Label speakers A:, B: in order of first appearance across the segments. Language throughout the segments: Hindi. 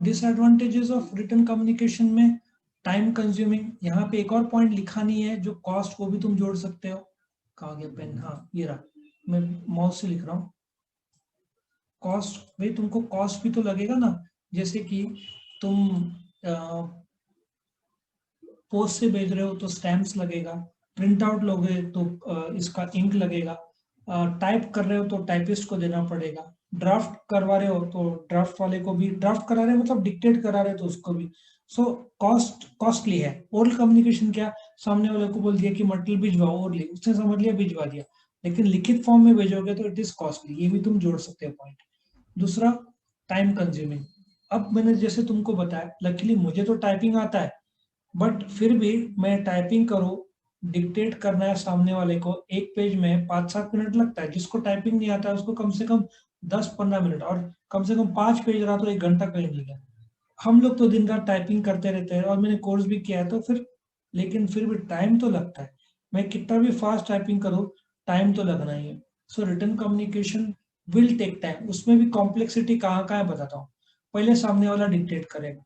A: डिसएडवांटेजेस ऑफ रिटन कम्युनिकेशन में टाइम कंज्यूमिंग, यहाँ पे एक और पॉइंट लिखा नहीं है जो कॉस्ट, वो भी तुम जोड़ सकते हो। कहाँ गया पेन, हाँ ये रहा, मैं माउस से लिख रहा हूँ। कॉस्ट, भाई तुमको कॉस्ट भी तो लगेगा ना, जैसे कि तुम पोस्ट से भेज रहे हो तो स्टैम्प्स लगेगा, प्रिंट आउट लोगे तो इसका इंक लगेगा, टाइप कर रहे हो तो टाइपिस्ट को देना पड़ेगा, ड्राफ्ट करवा रहे हो तो ड्राफ्ट वाले को भी, ड्राफ्ट करा रहे हो मतलब डिक्टेट करा रहे हो तो उसको भी। सो कॉस्टली है। ओरल कम्युनिकेशन क्या, सामने वाले को बोल दिया कि मटेरियल भिजवाओ, ओरली उसने समझ लिया भिजवा दिया, लेकिन लिखित फॉर्म में भेजोगे तो इट इज कॉस्टली, ये भी तुम जोड़ सकते हो पॉइंट। दूसरा, टाइम कंज्यूमिंग। अब मैंने जैसे तुमको बताया, लकीली मुझे तो टाइपिंग आता है, बट फिर भी मैं टाइपिंग करूँ, डिक्टेट करना है सामने वाले को, एक पेज में 5-7 मिनट लगता है, जिसको टाइपिंग नहीं आता है उसको कम से कम 10-15 मिनट, और कम से कम 5 पेज रहा तो 1 घंटा कहीं नहीं गया। हम लोग तो दिन रात टाइपिंग करते रहते हैं, और मैंने कोर्स भी किया है तो फिर, लेकिन फिर भी टाइम तो लगता है, मैं कितना भी फास्ट टाइपिंग करूँ, टाइम तो लगना ही है। So written communication will take time, उसमें भी कॉम्प्लेक्सिटी कहाँ कहाँ है बताता हूँ। पहले सामने वाला डिक्टेट करेगा,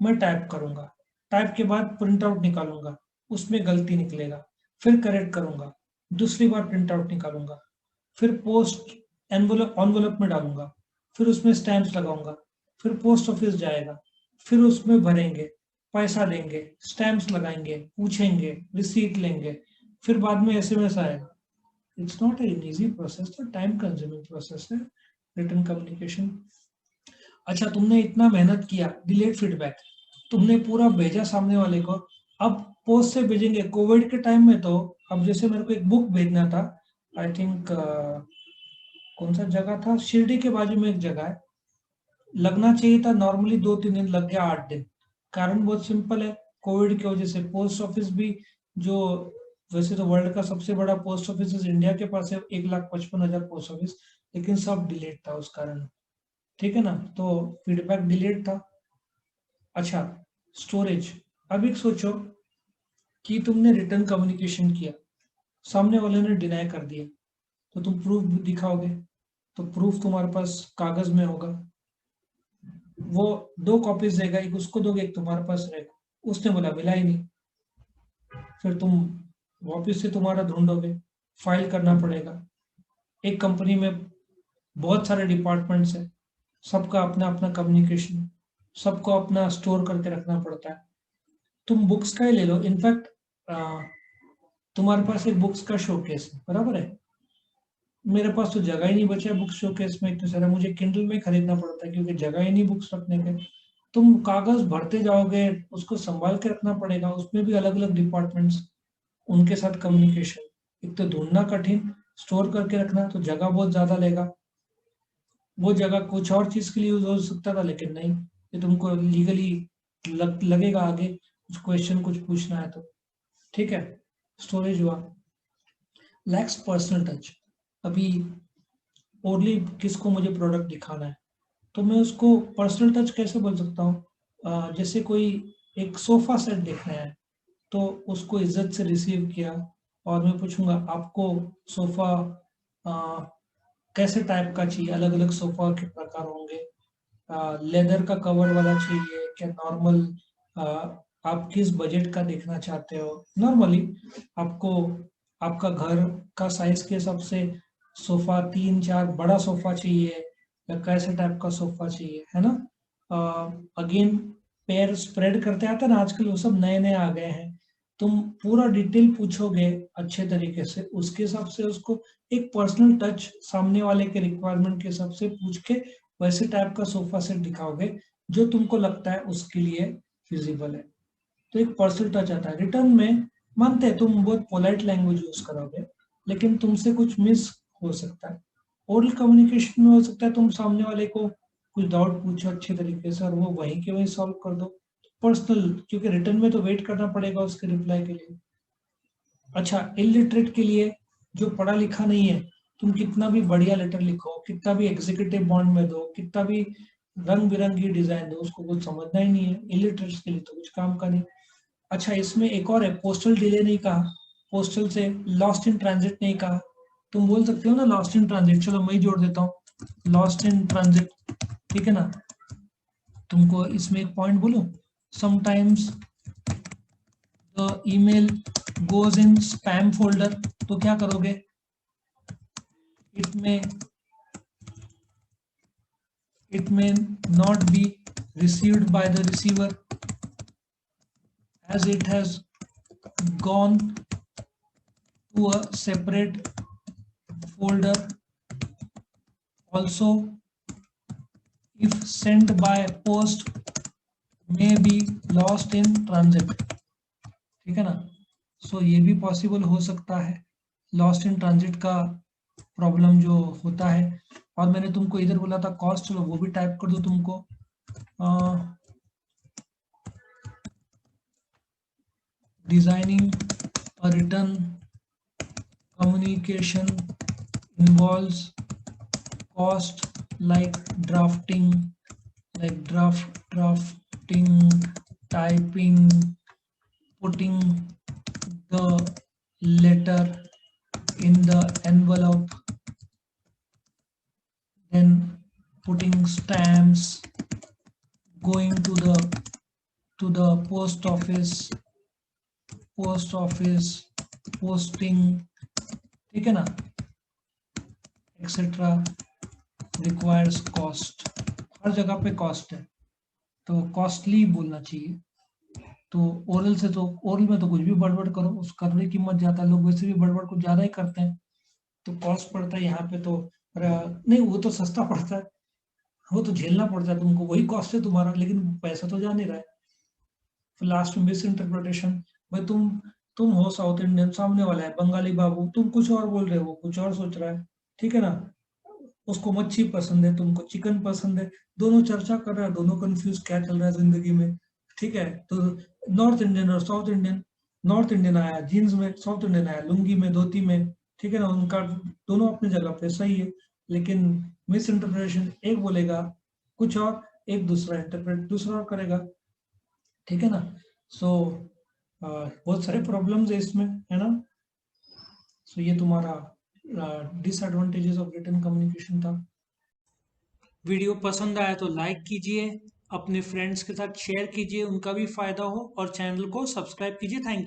A: मैं टाइप करूंगा, टाइप के बाद प्रिंट आउट निकालूंगा, उसमें गलती निकलेगा, फिर करेक्ट करूंगा, दूसरी बार प्रिंट आउट निकालूंगा, फिर पोस्ट एनवलप एनवलप में डालूंगा, फिर उसमें स्टैंप्स लगाऊंगा, फिर पोस्ट ऑफिस जाएगा, फिर उसमें भरेंगे, पैसा देंगे, स्टैंप्स लगाएंगे, पूछेंगे, रिसीट लेंगे, फिर बाद में एसएमएस आएगा। It's not an easy process, तो टाइम कंज्यूमिंग प्रोसेस है रिटन कम्युनिकेशन। अच्छा, तुमने इतना मेहनत किया, डिलेड फीडबैक, तुमने पूरा भेजा सामने वाले को, अब पोस्ट से भेजेंगे कोविड के टाइम में तो, अब जैसे मेरे को एक बुक भेजना था, आई थिंक कौन सा जगह था, शिरडी के बाजू में एक जगह है, लगना चाहिए था नॉर्मली 2-3 दिन, लग गया 8 दिन। कारण बहुत सिंपल है, कोविड की वजह से पोस्ट ऑफिस भी, जो वैसे तो वर्ल्ड का सबसे बड़ा पोस्ट ऑफिस इंडिया के पास है 1,55,000 पोस्ट ऑफिस, लेकिन सब डिलीट था उस कारण, ठीक है ना, तो फीडबैक डिलीट था। अच्छा, स्टोरेज, अब एक सोचो कि तुमने रिटर्न कम्युनिकेशन किया, सामने वाले ने डिनाई कर दिया, तो तुम प्रूफ दिखाओगे, तो प्रूफ तुम्हारे पास कागज में होगा, वो 2 कॉपीज देगा, एक उसको दोगे एक तुम्हारे पास रहेगा, उसने बोला मिला ही नहीं, फिर तुम वापिस से तुम्हारा ढूंढोगे, फाइल करना पड़ेगा। एक कंपनी में बहुत सारे डिपार्टमेंट्स है, सबका अपना अपना कम्युनिकेशन, सबको अपना स्टोर करके रखना पड़ता है। तुम बुक्स का ही ले लो, इनफैक्ट तुम्हारे पास एक बुक्स का शोकेस है, बराबर है, मेरे पास तो जगह ही नहीं बचा है बुक्स शोकेस में, इतने सारा मुझे किंडल में खरीदना पड़ता है क्योंकि जगह ही नहीं बुक्स रखने के। तुम कागज भरते जाओगे, उसको संभाल के रखना पड़ेगा, उसमें भी अलग अलग डिपार्टमेंट्स, उनके साथ कम्युनिकेशन, एक तो ढूंढना कठिन, स्टोर करके रखना तो जगह बहुत ज्यादा लेगा, वो जगह कुछ और चीज के लिए यूज हो सकता था, लेकिन नहीं, ये तुमको लीगली लगेगा आगे कुछ क्वेश्चन कुछ पूछना है तो, ठीक है। स्टोरेज हुआ, लैक्स पर्सनल टच, अभी ओनली किसको मुझे प्रोडक्ट दिखाना है, तो मैं उसको पर्सनल टच कैसे बोल सकता हूँ, जैसे कोई एक सोफा सेट देखना है, तो उसको इज्जत से रिसीव किया, और मैं पूछूंगा आपको सोफा कैसे टाइप का चाहिए, अलग अलग सोफा के प्रकार होंगे, लेदर का कवर वाला चाहिए क्या, नॉर्मल, आप किस बजट का देखना चाहते हो, नॉर्मली आपको आपका घर का साइज के हिसाब से सोफा 3-4 बड़ा सोफा चाहिए, या कैसे टाइप का सोफा चाहिए, है ना। अगेन, पेयर स्प्रेड करते आते हैं ना आजकल, वो सब नए नए आ गए हैं, तुम पूरा डिटेल पूछोगे अच्छे तरीके से, उसके हिसाब से उसको एक पर्सनल टच सामने वाले के रिक्वायरमेंट के हिसाब से पूछ के वैसे टाइप का सोफा सेट दिखाओगे जो तुमको लगता है उसके लिए फिजिबल है, तो एक पर्सनल टच आता है। रिटर्न में मानते हैं तुम बहुत पोलाइट लैंग्वेज यूज करोगे, लेकिन तुमसे कुछ मिस हो सकता है, ओरल कम्युनिकेशन में हो सकता है तुम सामने वाले को कुछ डाउट पूछो अच्छे तरीके से और वो वहीं के वहीं सॉल्व कर दो, पर्सनल, क्योंकि रिटर्न में तो वेट करना पड़ेगा उसके रिप्लाई के लिए। अच्छा, इलिटरेट के लिए, जो पढ़ा लिखा नहीं है, तुम कितना भी बढ़िया लेटर लिखो, कितना भी एग्जीक्यूटिव बॉन्ड में दो, कितना भी रंग बिरंगी डिजाइन दो, उसको कुछ समझना ही नहीं है, इलिटरेट्स के लिए तो कुछ काम का नहीं। अच्छा, इसमें एक और है, पोस्टल डिले नहीं कहा, पोस्टल से लॉस्ट इन ट्रांजिट नहीं कहा, तुम बोल सकते हो ना लॉस्ट इन ट्रांजिट, चलो मैं ही जोड़ देता हूँ लॉस्ट इन ट्रांजिट, ठीक है ना, तुमको इसमें एक पॉइंट बोलूं, sometimes the email goes in spam folder, तो क्या करोगे, it may not be received by the receiver as it has gone to a separate folder. Also, if sent by post, may be lost in transit. ठीक है ना, सो ये भी पॉसिबल हो सकता है, लॉस्ट इन ट्रांजिट का प्रॉब्लम जो होता है। और मैंने तुमको इधर बोला था कॉस्ट, चलो वो भी टाइप कर दो तुमको, designing a written communication involves cost like drafting, typing, putting the letter in the envelope, then putting stamps, going to the post office, posting, ठीक है ना, एक्सेट्रा, रिक्वायर्स कॉस्ट, हर जगह पे कॉस्ट है, तो कॉस्टली बोलना चाहिए। तो ओरल से, तो ओरल में तो कुछ भी बड़बड़ करो, उस करने की कीमत ज्यादा, लोग वैसे भी बड़बड़ कुछ ज्यादा ही करते हैं, तो कॉस्ट पड़ता है यहाँ पे। तो नहीं, वो तो सस्ता पड़ता है, वो तो झेलना पड़ता है तुमको, वही कॉस्ट है तुम्हारा, लेकिन पैसा तो जा नहीं रहा है। लास्ट में मिस इंटरप्रिटेशन, भाई तुम हो साउथ इंडियन, सामने वाला है बंगाली बाबू, तुम कुछ और बोल रहे हो, कुछ और सोच रहा है, ठीक है ना, उसको मच्छी पसंद है, तुमको चिकन पसंद है, दोनों चर्चा कर रहे हैं, दोनों कंफ्यूज क्या चल रहा है जिंदगी में, ठीक है। तो नॉर्थ इंडियन और साउथ इंडियन, नॉर्थ इंडियन आया जीन्स में, साउथ इंडियन आया लुंगी में, धोती में, ठीक है ना, उनका दोनों अपनी जगह पे सही है, लेकिन मिस इंटरप्रिटेशन एक बोलेगा कुछ और, एक दूसरा इंटरप्रेट दूसरा और करेगा, ठीक है ना। सो बहुत सारे प्रॉब्लम्स है इसमें, है ना। सो ये तुम्हारा डिसएडवांटेजेस ऑफ रिटन कम्युनिकेशन था। वीडियो पसंद आया तो लाइक कीजिए, अपने फ्रेंड्स के साथ शेयर कीजिए, उनका भी फायदा हो, और चैनल को सब्सक्राइब कीजिए। Thank you.